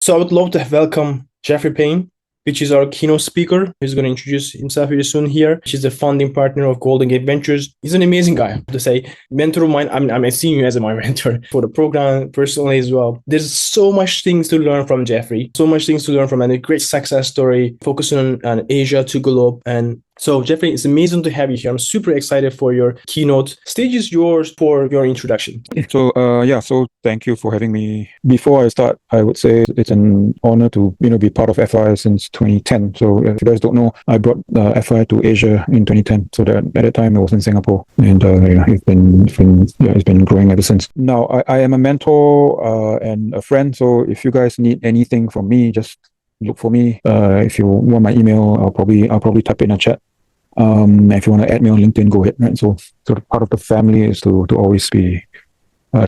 So I would love to welcome Jeffrey Paine, which is our keynote speaker. He's going to introduce himself very soon here. He's the founding partner of Golden Gate Ventures. He's an amazing guy, to say. Mentor of mine. I'm seeing you as my mentor for the program personally as well. There's so much things to learn from Jeffrey. So much things to learn from, and a great success story focusing on Asia to globe. And so Jeffrey, it's amazing to have you here. I'm super excited for your keynote. Stage is yours for your introduction. So so thank you for having me. Before I start, I would say it's an honor to be part of FI since 2010. So if you guys don't know, I brought FI to Asia in 2010. So that at that time it was in Singapore, and it's been growing ever since. Now I am a mentor and a friend. So if you guys need anything from me, just look for me. If you want my email, I'll probably type it in a chat. If you want to add me on LinkedIn, go ahead. Right. So part of the family is to always be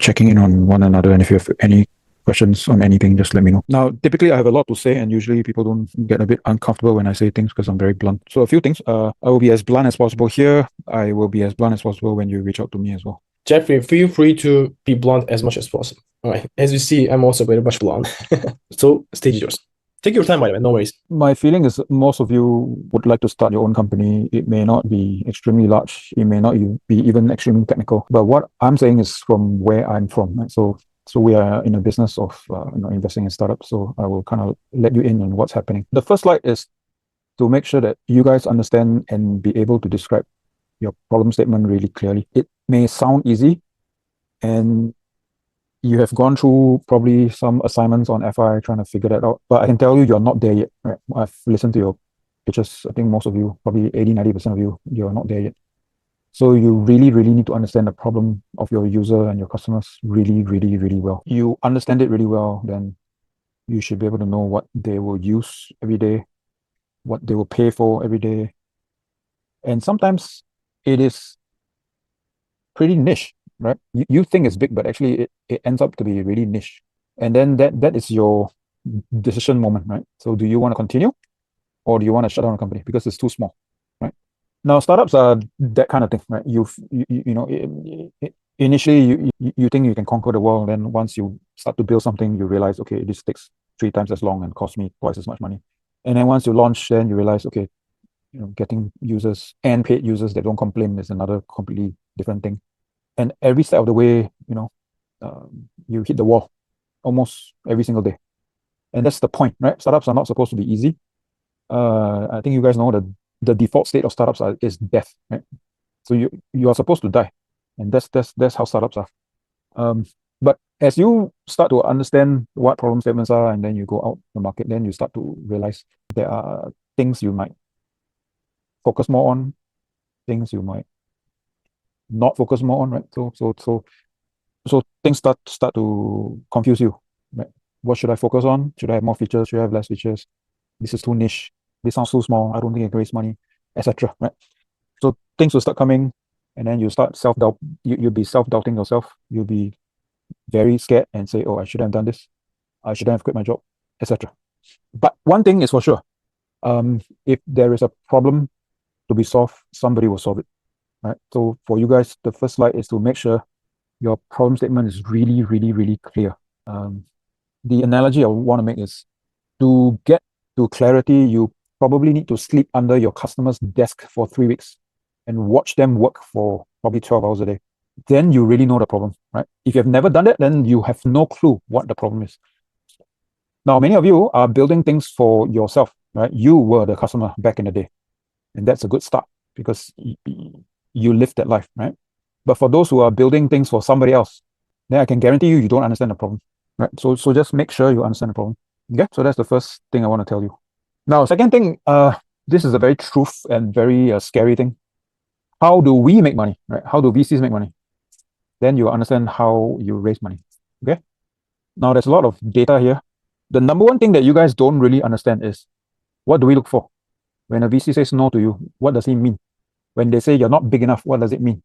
checking in on one another. And if you have any questions on anything, just let me know. Now, typically I have a lot to say, and usually people don't get a bit uncomfortable when I say things because I'm very blunt. So a few things. I will be as blunt as possible here. I will be as blunt as possible when you reach out to me as well. Jeffrey, feel free to be blunt as much as possible. All right. As you see, I'm also very much blunt. So stage is yours. Take your time, by the way, no worries. My feeling is most of you would like to start your own company. It may not be extremely large. It may not be even extremely technical. But what I'm saying is from where I'm from. Right? So we are in a business of investing in startups. So I will kind of let you in on what's happening. The first slide is to make sure that you guys understand and be able to describe your problem statement really clearly. It may sound easy, and you have gone through probably some assignments on FI trying to figure that out, but I can tell you you're not there yet. Right? I've listened to your pitches. I think most of you, probably 80-90% of you, you're not there yet. So you really, really need to understand the problem of your user and your customers really, really, really well. You understand it really well, then you should be able to know what they will use every day, what they will pay for every day. And sometimes it is pretty niche. Right? You think it's big, but actually it ends up to be really niche. And then that is your decision moment, right? So do you want to continue, or do you want to shut down a company because it's too small, right? Now startups are that kind of thing, right? Initially you think you can conquer the world, then once you start to build something, you realize, okay, this takes 3 times as long and costs me twice as much money. And then once you launch, then you realize, okay, getting users and paid users that don't complain is another completely different thing. And every step of the way, you hit the wall almost every single day. And that's the point, right? Startups are not supposed to be easy. I think you guys know that the default state of startups is death, right? So you are supposed to die. And that's how startups are. But as you start to understand what problem statements are, and then you go out the market, then you start to realize there are things you might focus more on, things you might not focus more on, right? So things start to confuse you, right? What should I focus on? Should I have more features? Should I have less features? This is too niche. This sounds too small. I don't think I can raise money, etc. Right? So things will start coming, and then you start self-doubt. You'll be self-doubting yourself. You'll be very scared and say, "Oh, I shouldn't have done this. I shouldn't have quit my job," etc. But one thing is for sure: if there is a problem to be solved, somebody will solve it. Right. So for you guys, the first slide is to make sure your problem statement is really, really, really clear. The analogy I want to make is to get to clarity, you probably need to sleep under your customer's desk for 3 weeks and watch them work for probably 12 hours a day. Then you really know the problem, right? If you have never done that, then you have no clue what the problem is. Now, many of you are building things for yourself, right? You were the customer back in the day, and that's a good start because you live that life, right? But for those who are building things for somebody else, then I can guarantee you don't understand the problem, right? So just make sure you understand the problem. Okay, so that's the first thing I want to tell you. Now, second thing, this is a very truth and very scary thing. How do we make money, right? How do VCs make money? Then you understand how you raise money. Okay. Now there's a lot of data here. The number one thing that you guys don't really understand is, what do we look for? When a VC says no to you, what does he mean? When they say you're not big enough, what does it mean?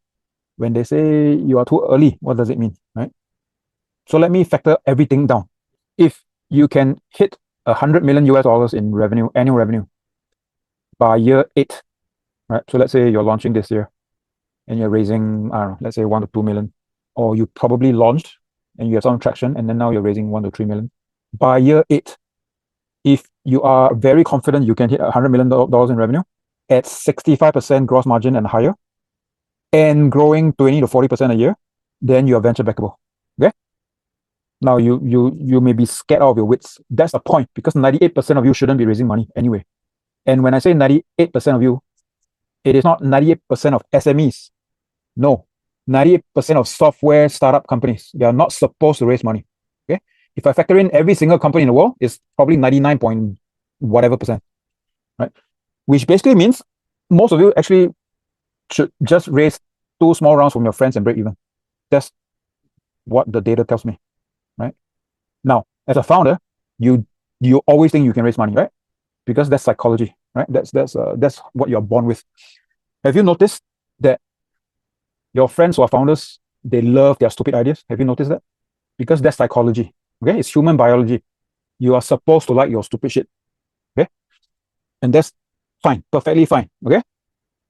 When they say you are too early, what does it mean, right? So let me factor everything down. If you can hit $100 million in revenue, annual revenue, by year 8, right? So let's say you're launching this year and you're raising, I don't know, let's say 1 to 2 million, or you probably launched and you have some traction, and then now you're raising 1 to 3 million. By year 8, if you are very confident you can hit $100 million in revenue at 65% gross margin and higher, and growing 20 to 40% a year, then you are venture backable. Okay. Now you may be scared out of your wits. That's the point, because 98% of you shouldn't be raising money anyway. And when I say 98% of you, it is not 98% of SMEs. No, 98% of software startup companies. They are not supposed to raise money. Okay. If I factor in every single company in the world, it's probably 99 point whatever percent, right? Which basically means most of you actually should just raise 2 small rounds from your friends and break even. That's what the data tells me, right? Now, as a founder, you always think you can raise money, right? Because that's psychology, right? That's what you're born with. Have you noticed that your friends who are founders, they love their stupid ideas? Have you noticed that? Because that's psychology. Okay, it's human biology. You are supposed to like your stupid shit. Okay, and that's fine, perfectly fine. Okay,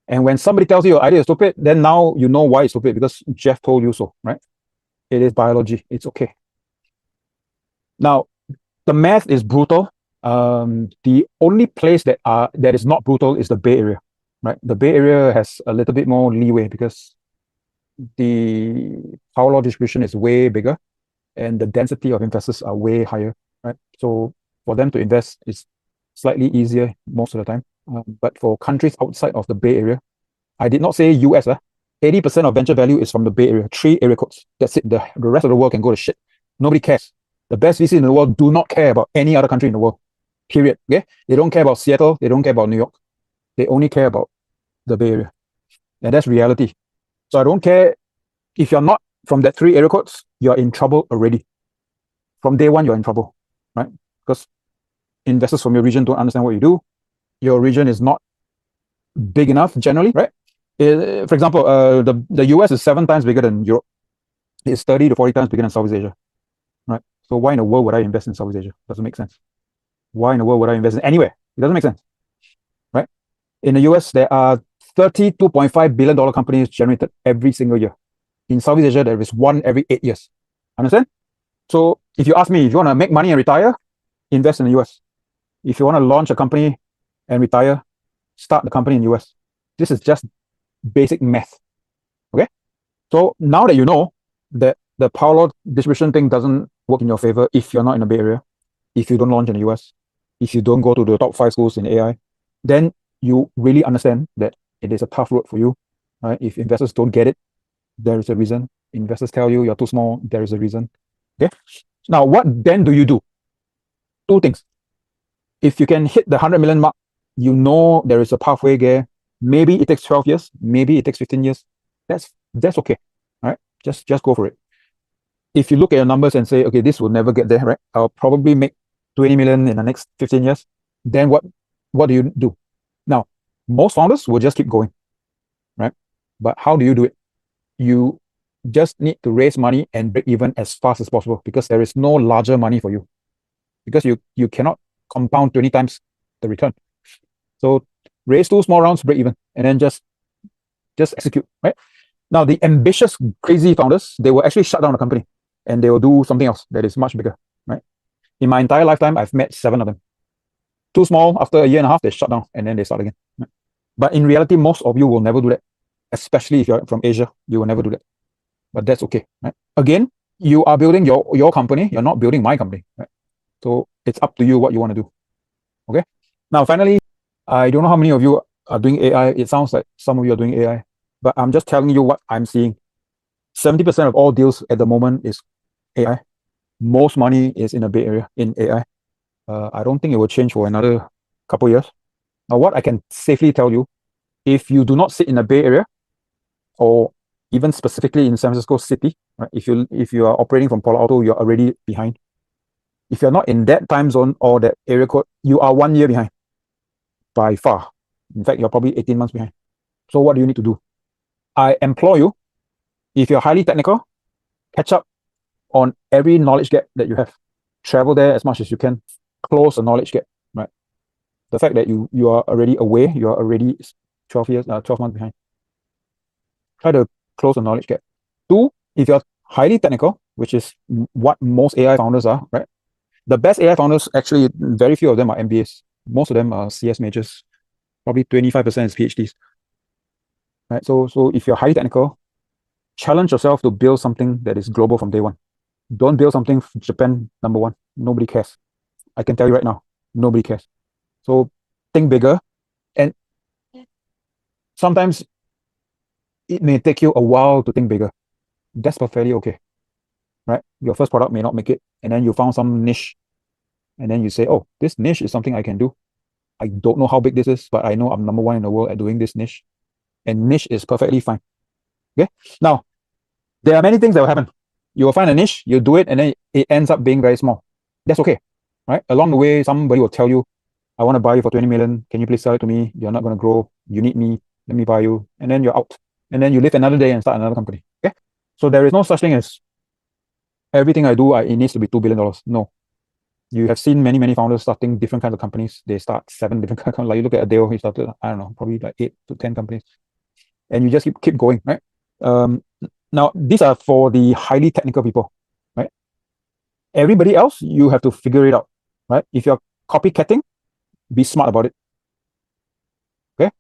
and when somebody tells you your idea is stupid, then now you know why it's stupid, because Jeff told you so, right? It is biology. It's okay. Now, the math is brutal. The only place that is not brutal is the Bay Area, right? The Bay Area has a little bit more leeway because the power law distribution is way bigger and the density of investors are way higher, right? So for them to invest is slightly easier most of the time. But for countries outside of the Bay Area, I did not say US, 80% of venture value is from the Bay Area, 3 area codes. That's it. The rest of the world can go to shit. Nobody cares. The best VCs in the world do not care about any other country in the world, period. Okay? They don't care about Seattle. They don't care about New York. They only care about the Bay Area. And that's reality. So I don't care if you're not from that 3 area codes, you're in trouble already. From day one, you're in trouble, right? Because investors from your region don't understand what you do. Your region is not big enough generally, right? For example, the US is 7 times bigger than Europe. It's 30 to 40 times bigger than Southeast Asia, right? So why in the world would I invest in Southeast Asia? Doesn't make sense. Why in the world would I invest in anywhere? It doesn't make sense, right? In the US, there are $32.5 billion companies generated every single year. In Southeast Asia, there is 1 every 8 years. Understand? So if you ask me, if you want to make money and retire, invest in the US. If you want to launch a company and retire, start the company in the US. This is just basic math. Okay? So now that you know that the power law distribution thing doesn't work in your favor if you're not in the Bay Area, if you don't launch in the US, if you don't go to the top 5 schools in AI, then you really understand that it is a tough road for you. Right? If investors don't get it, there is a reason. Investors tell you you're too small, there is a reason. Okay? Now, what then do you do? 2 things. If you can hit the 100 million mark, you know there is a pathway there. Maybe it takes 12 years, maybe it takes 15 years. That's okay. Right? Just go for it. If you look at your numbers and say, okay, this will never get there, right? I'll probably make 20 million in the next 15 years. Then what do you do? Now, most founders will just keep going, right? But how do you do it? You just need to raise money and break even as fast as possible, because there is no larger money for you, because you cannot compound 20 times the return. So raise 2 small rounds, break even, and then just execute, right? Now, the ambitious, crazy founders, they will actually shut down the company and they will do something else that is much bigger, right? In my entire lifetime, I've met 7 of them. 2 small, after a year and a half, they shut down and then they start again. Right? But in reality, most of you will never do that. Especially if you're from Asia, you will never do that. But that's okay, right? Again, you are building your company. You're not building my company, right? So it's up to you what you want to do. Okay. Now, finally, I don't know how many of you are doing AI. It sounds like some of you are doing AI, but I'm just telling you what I'm seeing. 70% of all deals at the moment is AI. Most money is in the Bay Area in AI. I don't think it will change for another couple years. Now, what I can safely tell you, if you do not sit in the Bay Area, or even specifically in San Francisco City, right? If you are operating from Palo Alto, you're already behind. If you're not in that time zone or that area code, you are 1 year behind by far. In fact, you're probably 18 months behind. So what do you need to do? I implore you, if you're highly technical, catch up on every knowledge gap that you have. Travel there as much as you can. Close the knowledge gap, right? The fact that you are already away, you are already 12 months behind. Try to close the knowledge gap. 2, if you're highly technical, which is what most AI founders are, right? The best AI founders, actually, very few of them are MBAs. Most of them are CS majors. Probably 25% is PhDs. Right? So if you're highly technical, challenge yourself to build something that is global from day one. Don't build something Japan #1. Nobody cares. I can tell you right now, nobody cares. So think bigger, and sometimes it may take you a while to think bigger. That's perfectly okay, right? Your first product may not make it, and then you found some niche, and then you say, oh, this niche is something I can do. I don't know how big this is, but I know I'm #1 in the world at doing this niche, and niche is perfectly fine. Okay, now there are many things that will happen. You will find a niche, you do it, and then it ends up being very small. That's okay, right? Along the way, somebody will tell you, I want to buy you for 20 million. Can you please sell it to me? You're not going to grow. You need me. Let me buy you. And then you're out. And then you live another day and start another company. Okay. So there is no such thing as everything I do, it needs to be $2 billion. No. You have seen many, many founders starting different kinds of companies. They start 7 different kinds of companies. Like you look at Adele, he started, I don't know, probably like 8 to 10 companies. And you just keep going, right? Now, these are for the highly technical people, right? Everybody else, you have to figure it out, right? If you're copycatting, be smart about it. Okay,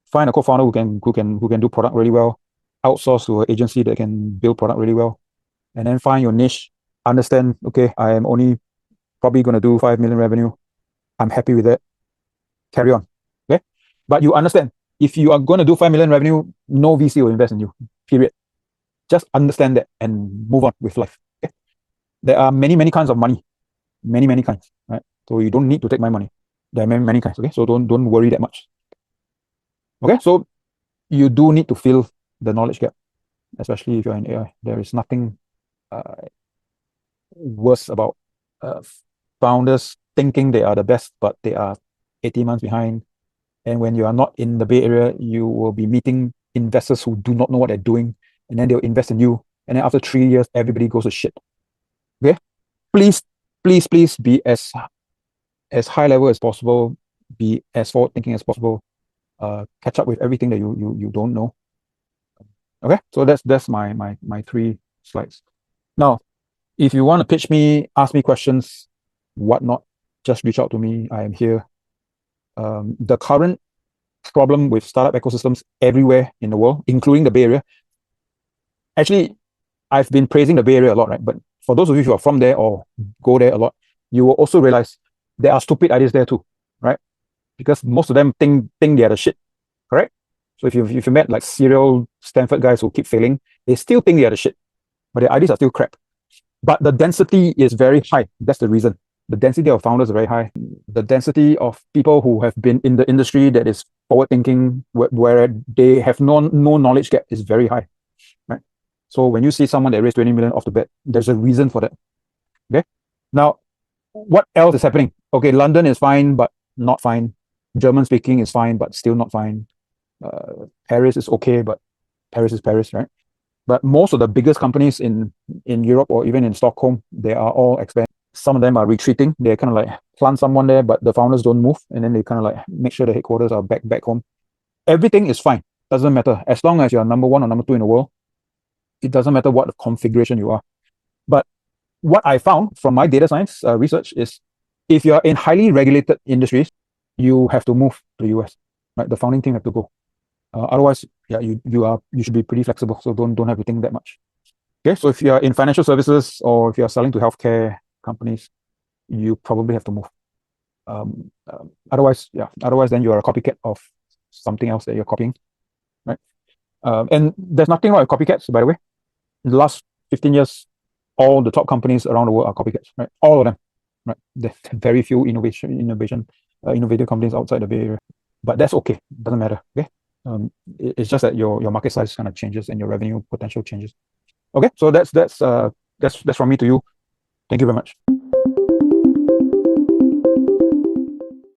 find a co-founder who can do product really well. Outsource to an agency that can build product really well, and then find your niche. Understand, okay, I am only probably going to do 5 million revenue. I'm happy with that. Carry on. Okay, but you understand, if you are going to do 5 million revenue, no VC will invest in you. Period. Just understand that and move on with life. Okay? There are many kinds of money, many kinds, right? So you don't need to take my money. There are many kinds. Okay, so don't worry that much. Okay, so you do need to fill the knowledge gap, especially if you're in AI. There is nothing worse about founders thinking they are the best, but they are 18 months behind. And when you are not in the Bay Area, you will be meeting investors who do not know what they're doing, and then they'll invest in you. And then after 3 years, everybody goes to shit. Okay, please be as high level as possible, be as forward thinking as possible. Catch up with everything that you don't know. Okay, so that's my 3 slides. Now, if you want to pitch me, ask me questions, whatnot, just reach out to me. I am here. The current problem with startup ecosystems everywhere in the world, including the Bay Area. Actually, I've been praising the Bay Area a lot, right? But for those of you who are from there or go there a lot, you will also realize there are stupid ideas there too, right? Because most of them think they are the shit, correct? So if you met like serial Stanford guys who keep failing, they still think they are the shit, but their ideas are still crap. But the density is very high. That's the reason. The density of founders is very high. The density of people who have been in the industry that is forward thinking, where they have no knowledge gap, is very high, right? So when you see someone that raised 20 million off the bat, there's a reason for that. Okay. Now, what else is happening? Okay, London is fine, but not fine. German speaking is fine, but still not fine. Paris is okay, but Paris is Paris, right? But most of the biggest companies in Europe or even in Stockholm, they are all expanding. Some of them are retreating. They kind of like plant someone there, but the founders don't move, and then they kind of like make sure the headquarters are back home. Everything is fine. Doesn't matter. As long as you're #1 or #2 in the world, it doesn't matter what configuration you are. But what I found from my data science research is, if you're in highly regulated industries, you have to move to the US, right? The founding team have to go. Otherwise, yeah, you should be pretty flexible. So don't have to think that much. Okay, so if you are in financial services or if you are selling to healthcare companies, you probably have to move. Otherwise then you are a copycat of something else that you're copying, right? And there's nothing wrong with copycats, by the way. In the last 15 years, all the top companies around the world are copycats, right? All of them, right? There's very few innovative companies outside the Bay Area, but that's okay. Doesn't matter. Okay, it's just that your market size kind of changes and your revenue potential changes. Okay, so that's from me to you. Thank you very much.